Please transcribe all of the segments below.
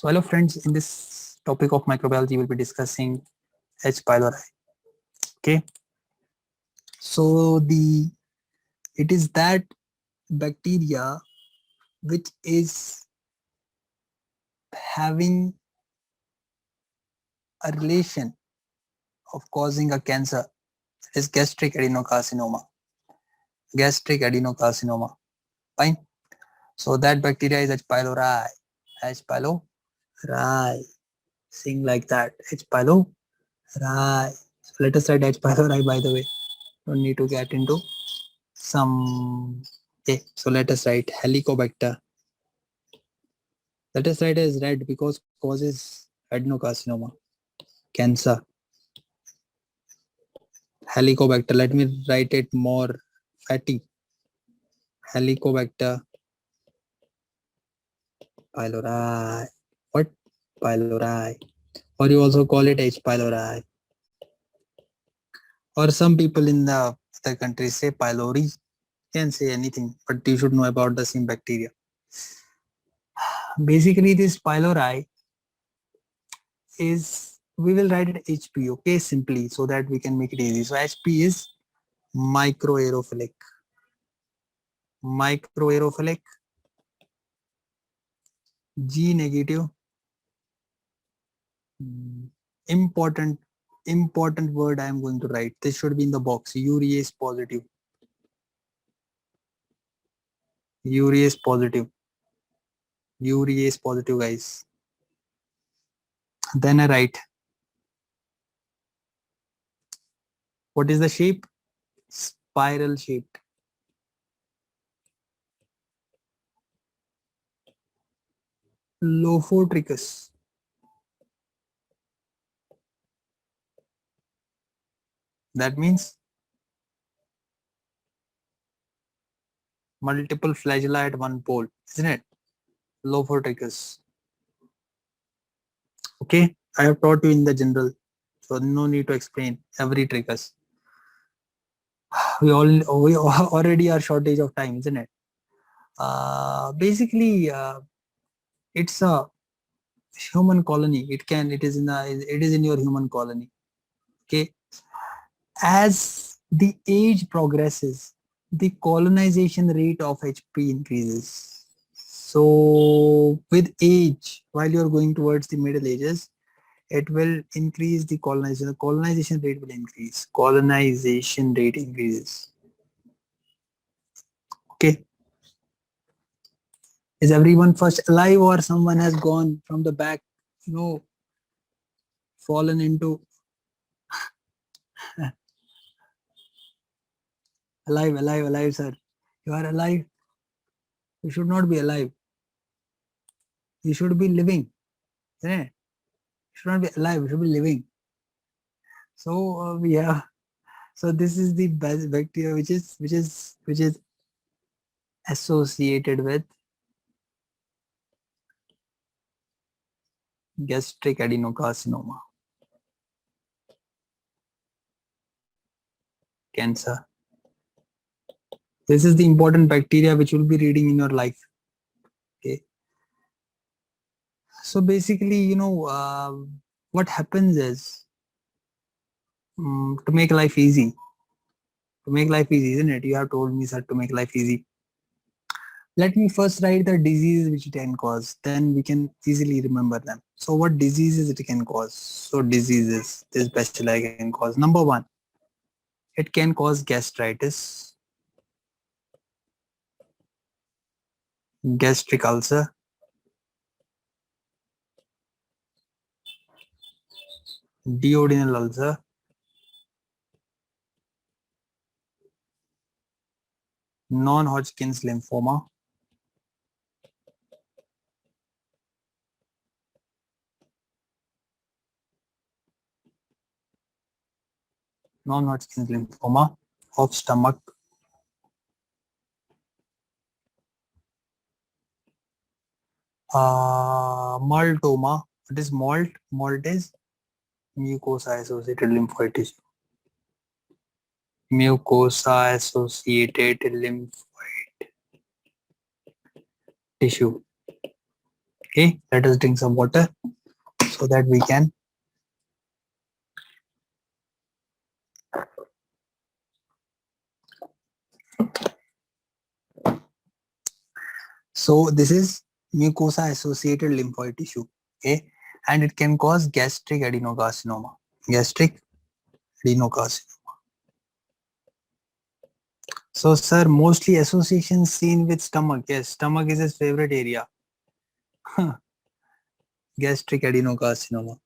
So hello friends, in this topic of microbiology, we'll be discussing H. pylori. Okay, so the it is that bacteria which is having a relation of causing a cancer. It is gastric adenocarcinoma. Gastric adenocarcinoma. Fine. So that bacteria is H. pylori. H. pylori. Sing like that. H. pylori. So let us write H. pylori by the way. Don't need to get into some. Okay, so let us write Helicobacter. Let us write as red because causes adenocarcinoma, cancer. Helicobacter. Let me write it more fatty. Helicobacter pylori. What? Pylori. Or you also call it H. pylori. Or some people in the other countries say pylori. Can say anything, but you should know about the same bacteria. Basically, this pylori is, we will write it HP, okay, simply so that we can make it easy. So HP is microaerophilic. Microaerophilic, G negative. Hmm, important important word I am going to write. This should be in the box. Urease positive. Urease positive. Urease positive, guys. Then I write. What is the shape? Spiral shaped. Lophotrichus. That means multiple flagella at one pole, isn't it? Lophotrichus. Okay, I have taught you in the general, so no need to explain every trichus. We already are shortage of time, isn't it? Basically, it's a human colony. It is in your human colony. Okay, as the age progresses, the colonization rate of HP increases. So with age, while you're going towards the middle ages, it will increase the colonization. The colonization rate will increase. Colonization rate increases. Okay. Is everyone first alive or someone has gone from the back, you know, fallen into alive, sir. You are alive. You should not be alive. You should be living. Isn't it? You should not be alive. You should be living. So we have. So this is the bacteria which is associated with gastric adenocarcinoma, cancer. This is the important bacteria which you'll be reading in your life. Okay. So basically, what happens is, to make life easy. To make life easy, isn't it? You have told me, sir, to make life easy. Let me first write the diseases which it can cause. Then we can easily remember them. So what diseases it can cause? So diseases, this bacteria can cause. Number one, it can cause gastritis, gastric ulcer, duodenal ulcer, non-Hodgkin's lymphoma, non-Hodgkin's lymphoma of stomach, maltoma. What is malt? Malt is mucosa-associated lymphoid tissue. Mucosa-associated lymphoid tissue. Okay, let us drink some water so that we can. So this is mucosa associated lymphoid tissue. Okay, and it can cause gastric adenocarcinoma. Gastric adenocarcinoma. So, sir, mostly associations seen with stomach. Yes, stomach is his favorite area. Gastric adenocarcinoma.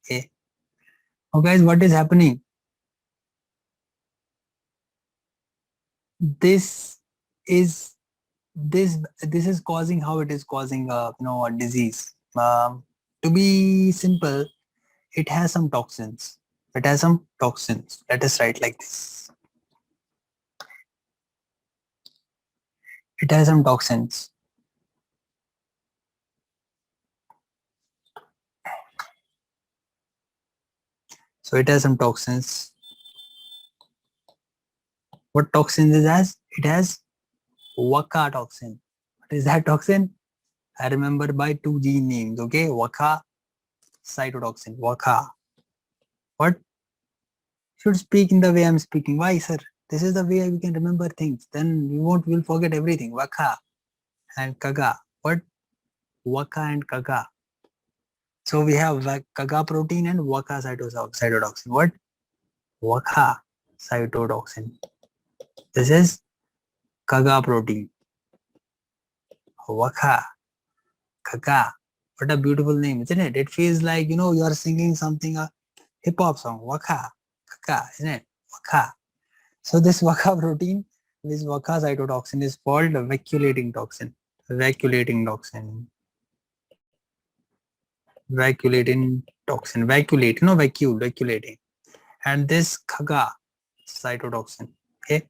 Okay. Now, guys, what is happening? This is this is causing how it is causing a disease. To be simple, it has some toxins. It has some toxins. Let us write like this. It has some toxins. So it has some toxins. What toxins it has? It has Waka toxin. What is that toxin? I remember by two gene names. Okay, Waka cytotoxin. Waka. What? Should speak in the way I'm speaking. Why, sir? This is the way we can remember things. Then we'll forget everything. Waka and Kaga. What? Waka and Kaga. So we have Kaga protein and Waka cytotoxin. What? Waka cytotoxin. This is Kaga protein. Waka. Kaga. What a beautiful name, isn't it? It feels like, you are singing something, a hip hop song. Waka. Kaka, isn't it? Waka. So this Waka protein, this Waka cytotoxin is called vacuolating toxin. Vacuolating toxin. Vacuolating toxin. Vacuolate, vacuolating. And this Kaga cytotoxin. Okay.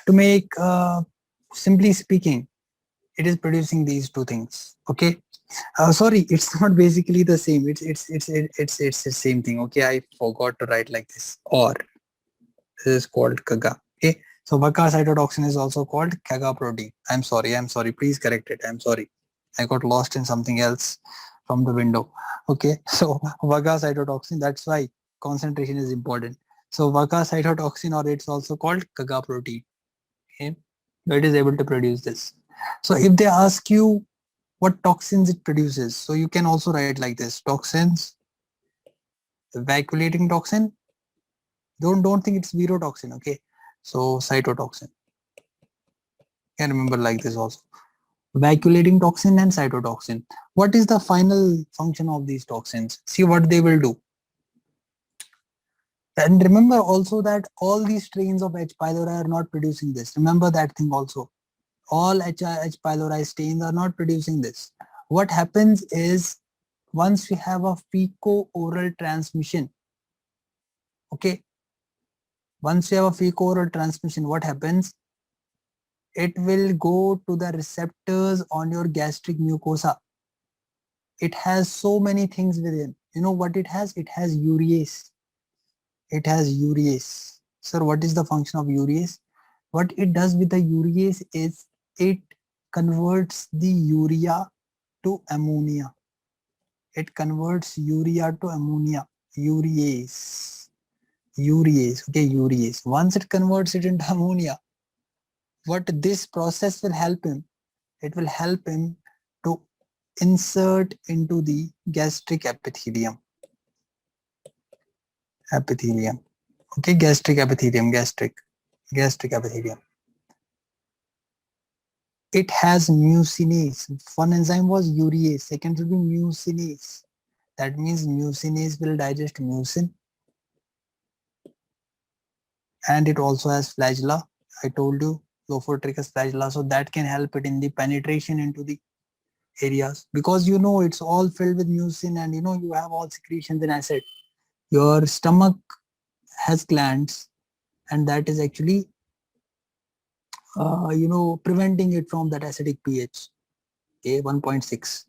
To make simply speaking, it is producing these two things. Okay. Sorry, it's not basically the same. It's the same thing. Okay, I forgot to write like this. Or this is called Kaga. Okay, so Vaka cytotoxin is also called Kaga protein. I'm sorry. Please correct it. I'm sorry. I got lost in something else from the window. Okay, so Vaka cytotoxin. That's why concentration is important. So Vaka cytotoxin, or it's also called Kaga protein. Okay, so it is able to produce this. So if they ask you what toxins it produces, so you can also write like this: toxins, vacuolating toxin. Don't think it's virotoxin. Okay, so cytotoxin. Can remember like this also: vacuolating toxin and cytotoxin. What is the final function of these toxins? See what they will do. And remember also that all these strains of H. pylori are not producing this. Remember that thing also. All H. pylori strains are not producing this. What happens is, once we have a fecal-oral transmission, okay, once you have a fecal-oral transmission, what happens? It will go to the receptors on your gastric mucosa. It has so many things within. You know what it has? It has urease. It has urease. Sir, what is the function of urease? What it does with the urease is it converts the urea to ammonia. It converts urea to ammonia. Urease. Urease. Okay, urease. Once it converts it into ammonia, what this process will help him? It will help him to insert into the gastric epithelium. Epithelium. Okay, gastric epithelium, gastric epithelium. It has mucinase. One enzyme was urease, second will be mucinase. That means mucinase will digest mucin, and it also has flagella. I told you, Lophotrichus flagella, so that can help it in the penetration into the areas, because it's all filled with mucin, and you have all secretions and acid. Your stomach has glands, and that is actually preventing it from that acidic pH. Okay, 1.6.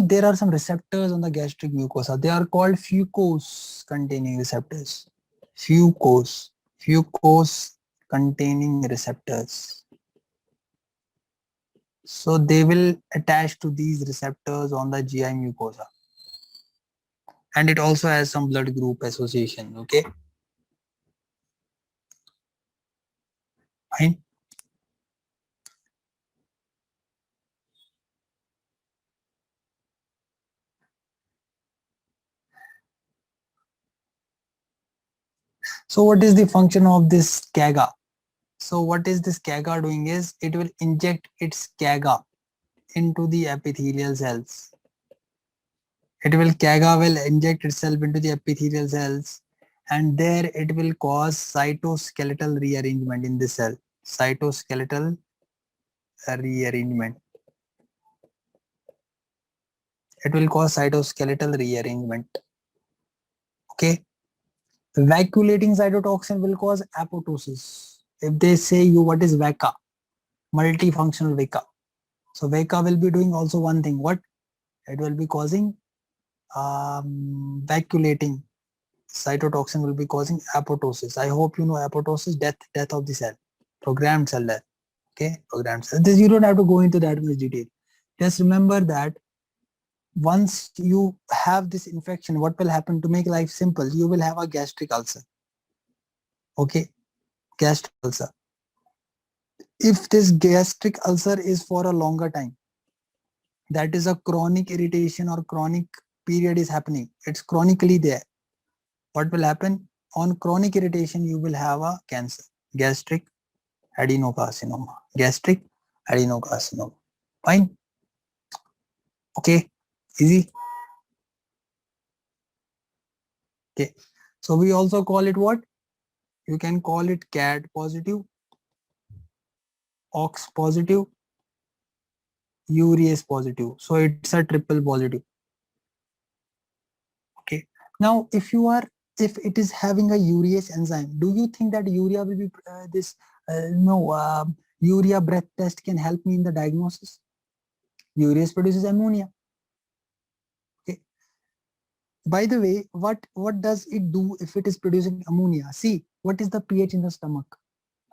There are some receptors on the gastric mucosa. They are called fucose containing receptors. Fucose. fucose containing receptors. So they will attach to these receptors on the GI mucosa. And it also has some blood group association. Okay. Fine. So what is the function of this CAGA? So what is this CAGA doing is it will inject its CAGA into the epithelial cells. CAGA will inject itself into the epithelial cells, and there it will cause cytoskeletal rearrangement in the cell. Cytoskeletal rearrangement. It will cause cytoskeletal rearrangement. Okay. Vacuolating cytotoxin will cause apoptosis. If they say you what is VACA, multifunctional VACA. So VACA will be doing also one thing. What? It will be causing vacuolating cytotoxin will be causing apoptosis. I hope you know apoptosis, death of the cell, programmed cell death. Okay, programmed cell. This you don't have to go into that much detail. Just remember that once you have this infection, what will happen to make life simple? You will have a gastric ulcer. Okay, gastric ulcer. If this gastric ulcer is for a longer time, that is a chronic irritation or chronic period is happening. It's chronically there. What will happen? On chronic irritation, you will have a cancer, gastric adenocarcinoma, gastric adenocarcinoma. Fine. Okay, easy. Okay, so we also call it what? You can call it CAD positive, OX positive, urease positive. So it's a triple positive. Okay. Now, if it is having a urease enzyme, do you think that urea will be urea breath test can help me in the diagnosis? Urease produces ammonia. Okay. By the way, what does it do if it is producing ammonia? See, what is the pH in the stomach?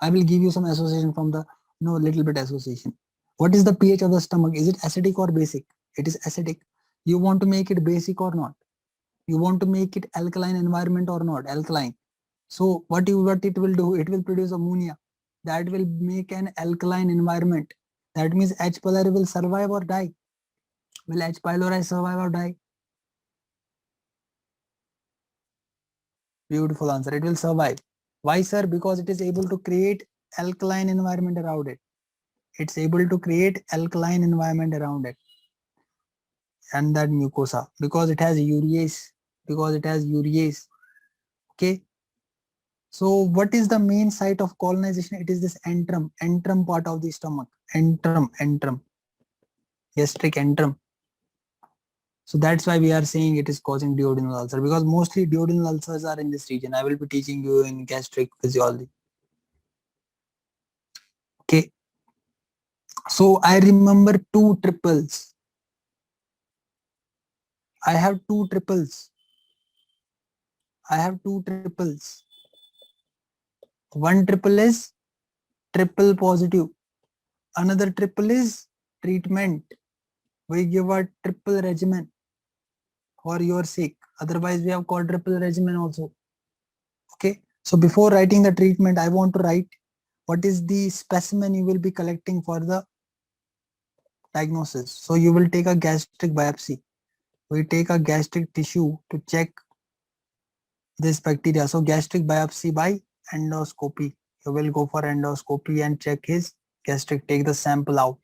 I will give you some association from the little bit association. What is the pH of the stomach? Is it acidic or basic? It is acidic. You want to make it basic or not? You want to make it alkaline environment or not? Alkaline. So what it will do? It will produce ammonia. That will make an alkaline environment. That means H. pylori will survive or die. Will H. pylori survive or die? Beautiful answer. It will survive. Why, sir? Because it is able to create alkaline environment around it. It's able to create alkaline environment around it. And that mucosa, because it has urease. Okay. So what is the main site of colonization? It is this antrum part of the stomach. Antrum. Gastric antrum. So that's why we are saying it is causing duodenal ulcer, because mostly duodenal ulcers are in this region. I will be teaching you in gastric physiology. Okay. So I remember two triples. I have two triples. One triple is triple positive. Another triple is treatment. We give a triple regimen for your sake. Otherwise, we have quadruple regimen also. Okay. So before writing the treatment, I want to write what is the specimen you will be collecting for the diagnosis. So you will take a gastric biopsy. We take a gastric tissue to check this bacteria. So gastric biopsy by endoscopy. You will go for endoscopy and check his gastric. Take the sample out.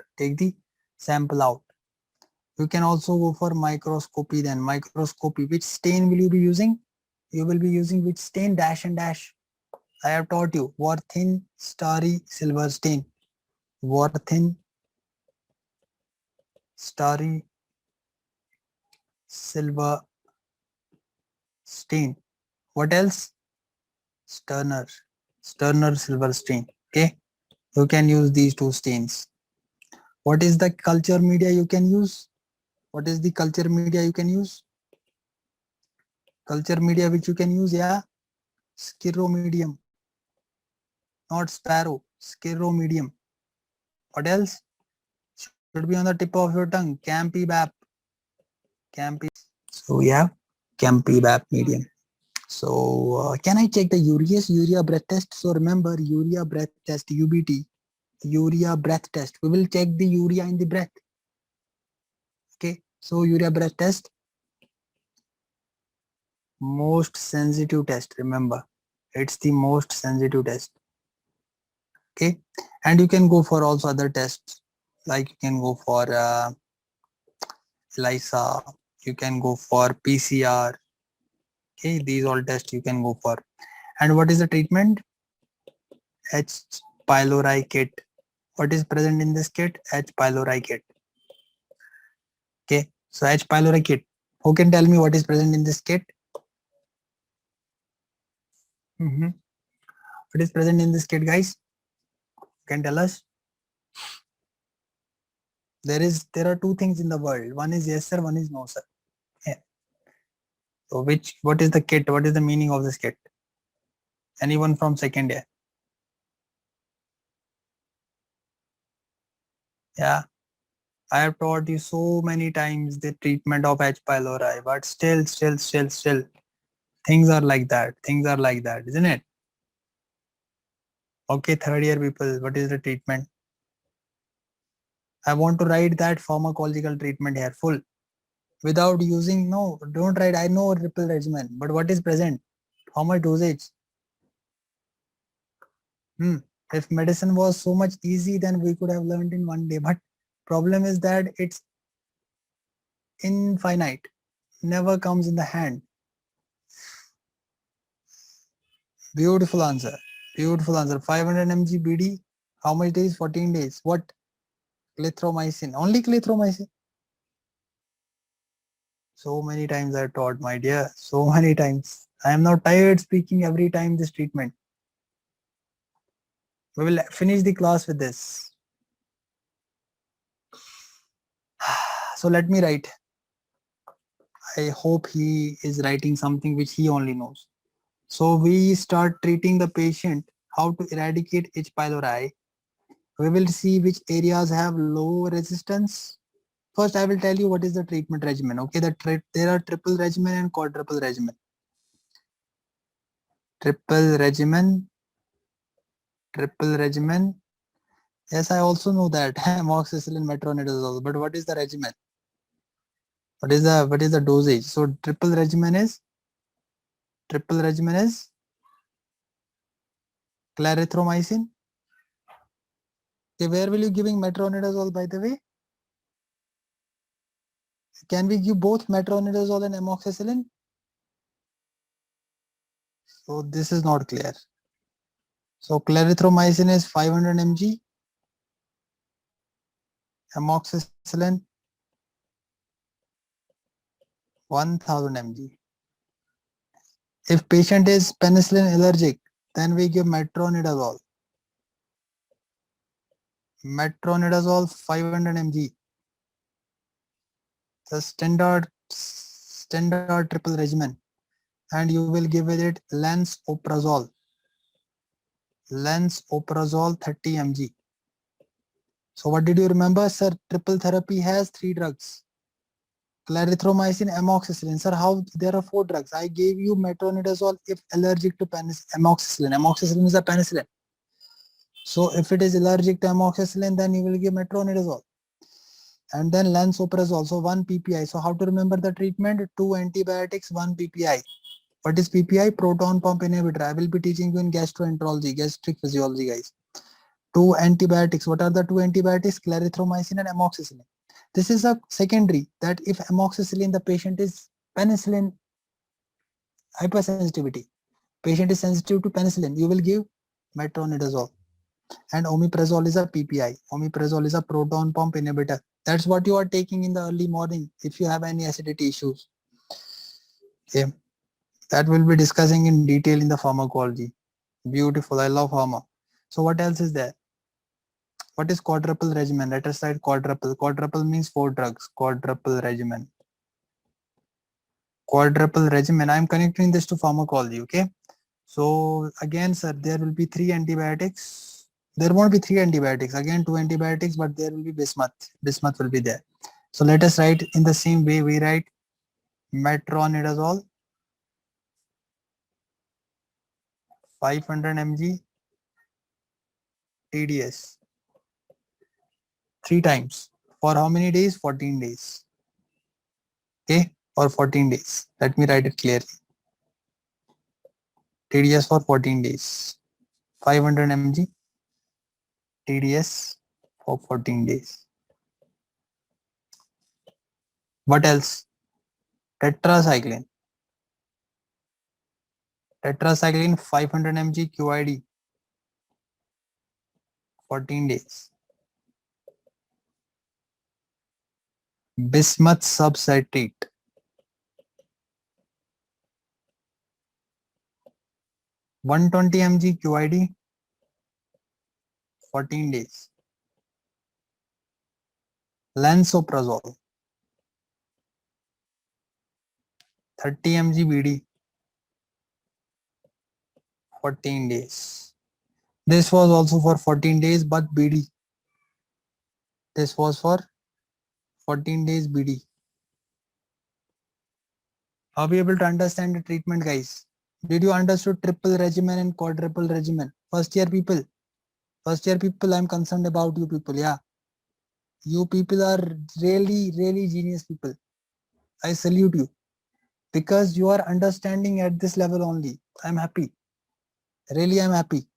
You can also go for microscopy then. Microscopy. Which stain will you be using? You will be using which stain? Dash and dash. I have taught you. Warthin starry silver stain. Warthin starry silver stain. What else? Sterner silver stain. Okay. You can use these two stains. What is the culture media you can use? Culture media which you can use, yeah. Sciromedium. not sparrow, scirocummedium. What else? Should be on the tip of your tongue. Campylobacter. Campy. So we have Campylobacter medium. So can I check the urea breath test? So remember urea breath test, UBT, urea breath test. We will check the urea in the breath. Okay. So urea breath test, most sensitive test. Remember, it's the most sensitive test. Okay. And you can go for also other tests, like you can go for ELISA, you can go for PCR. Okay, these all tests you can go for. And what is the treatment? H. pylori kit. What is present in this kit? H. pylori kit. Okay, so H. pylori kit. Who can tell me what is present in this kit? What is present in this kit, guys? Can tell us? There are two things in the world. One is yes sir, one is no sir. Yeah. So what is the kit? What is the meaning of this kit? Anyone from second year? Yeah. I have taught you so many times the treatment of H. pylori, but still, things are like that. Things are like that, isn't it? Okay, third year people, what is the treatment? I want to write that pharmacological treatment here, full. Without using, no, don't write, I know triple regimen, but what is present? How much dosage? If medicine was so much easy, then we could have learned in one day. But problem is that it's infinite, never comes in the hand. Beautiful answer. Beautiful answer. 500 mg BD. How much days? 14 days. What? Clarithromycin. Only clarithromycin. So many times I taught, my dear. So many times. I am now tired speaking every time this treatment. We will finish the class with this. So let me write. I hope he is writing something which he only knows. So we start treating the patient how to eradicate H. pylori. We will see which areas have low resistance. First, I will tell you what is the treatment regimen. Okay, there are triple regimen and quadruple regimen. Triple regimen. Yes, I also know that amoxicillin, metronidazole. But what is the regimen? What is the dosage? So triple regimen is clarithromycin. Okay, where will you giving metronidazole, by the way? Can we give both metronidazole and amoxicillin? So this is not clear. So clarithromycin is 500 mg, amoxicillin 1000 mg. If patient is penicillin allergic, then we give metronidazole. Metronidazole 500 mg. The standard triple regimen, and you will give it lansoprazole 30 mg. So what did you remember, sir? Triple therapy has 3 drugs: clarithromycin, amoxicillin. Sir, how there are 4 drugs? I gave you metronidazole if allergic to amoxicillin. Amoxicillin is a penicillin. So if it is allergic to amoxicillin, then you will give metronidazole. And then lansoprazole, so 1 PPI. So how to remember the treatment? 2 antibiotics, 1 PPI. What is PPI? Proton pump inhibitor. I will be teaching you in gastroenterology, gastric physiology, guys. 2 antibiotics. What are the 2 antibiotics? Clarithromycin and amoxicillin. This is a secondary, that if amoxicillin, the patient is penicillin hypersensitivity. Patient is sensitive to penicillin. You will give metronidazole. And omeprazole is a PPI. Omeprazole is a proton pump inhibitor. That's what you are taking in the early morning if you have any acidity issues. Okay. That we'll be discussing in detail in the pharmacology. Beautiful. I love pharma. So what else is there? What is quadruple regimen? Let us write quadruple. Quadruple means 4 drugs. Quadruple regimen. Quadruple regimen. I am connecting this to pharmacology. Okay. So again, sir, there will be 3 antibiotics. There won't be 3 antibiotics. Again, 2 antibiotics, but there will be bismuth. Bismuth will be there. So let us write in the same way we write metronidazole 500 mg TDS 3 times. For how many days? 14 days. Okay, for 14 days. Let me write it clearly. TDS for 14 days. 500 mg TDS for 14 days. What else? Tetracycline. Tetracycline 500 mg QID 14 days. Bismuth subcitrate 120 mg QID 14 days. Lansoprazole 30 mg BD 14 days. This was also for 14 days, but BD. This was for 14 days BD. Are we able to understand the treatment, guys? Did you understood triple regimen and quadruple regimen? First year people, I'm concerned about you people. Yeah, you people are really, really genius people. I salute you because you are understanding at this level only. I'm happy. Really, I'm happy.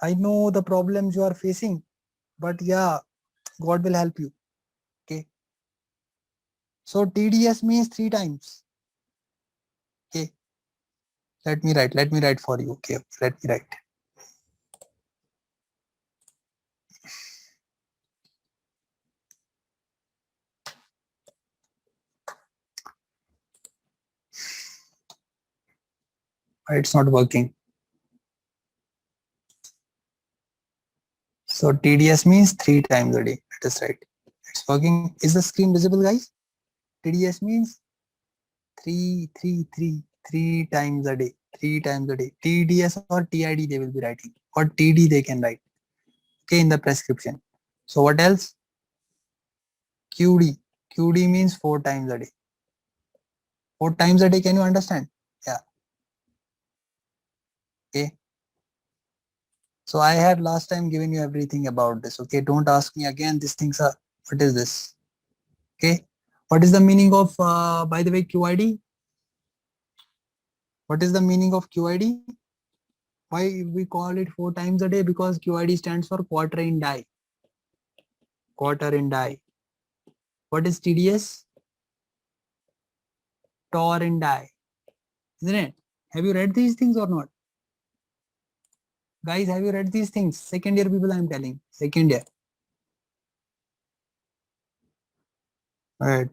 I know the problems you are facing, but yeah, God will help you. Okay. So TDS means 3 times. Okay. Let me write for you. Okay. Let me write. It's not working. So TDS means 3 times a day. That is right. It's working. Is the screen visible, guys? TDS means 3 times a day. 3 times a day. TDS or TID they will be writing. Or TD they can write. Okay, in the prescription. So what else? QD. QD means 4 times a day. 4 times a day, can you understand? Yeah. Okay. So I had last time given you everything about this. Okay, don't ask me again. These things are, what is this? Okay. What is the meaning of, by the way, QID? What is the meaning of QID? Why we call it 4 times a day? Because QID stands for quarter in die. Quarter in die. What is TDS? Tor in die. Isn't it? Have you read these things or not? Guys, have you read these things? Second year people, I'm telling. Second year.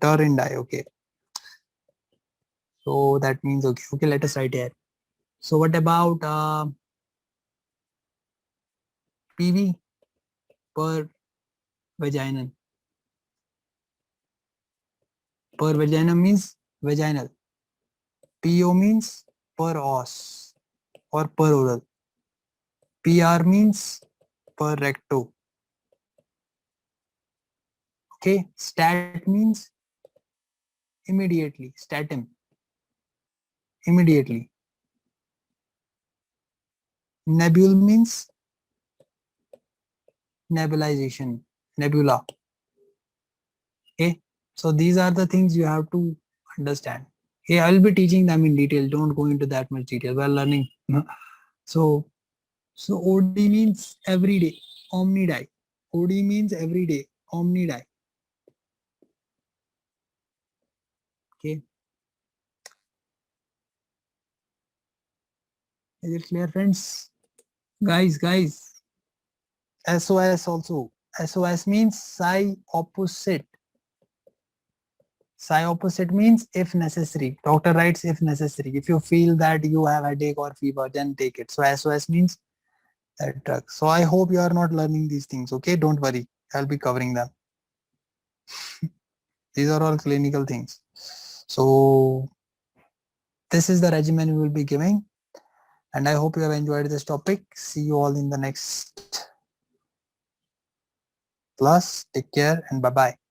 Tor in die. Okay. So that means, okay. Okay, let us write here. So what about PV per vaginal? Per vaginal means vaginal. PO means per os or per oral. PR means per recto. Okay, stat means immediately, statin, immediately. Nebule means nebulization, nebula. Okay, so these are the things you have to understand. Okay, I will be teaching them in detail. Don't go into that much detail while learning. So, so OD means every day, omni die. OD means every day, omni die. Okay, is it clear, friends? Guys, SOS also. SOS means psi opposite. Psi opposite means if necessary. Doctor writes if necessary. If you feel that you have headache or fever, then take it. So SOS means that drug. So I hope you are not learning these things. Okay, don't worry. I'll be covering them. These are all clinical things. So this is the regimen we will be giving. And I hope you have enjoyed this topic. See you all in the next class. Take care and bye-bye.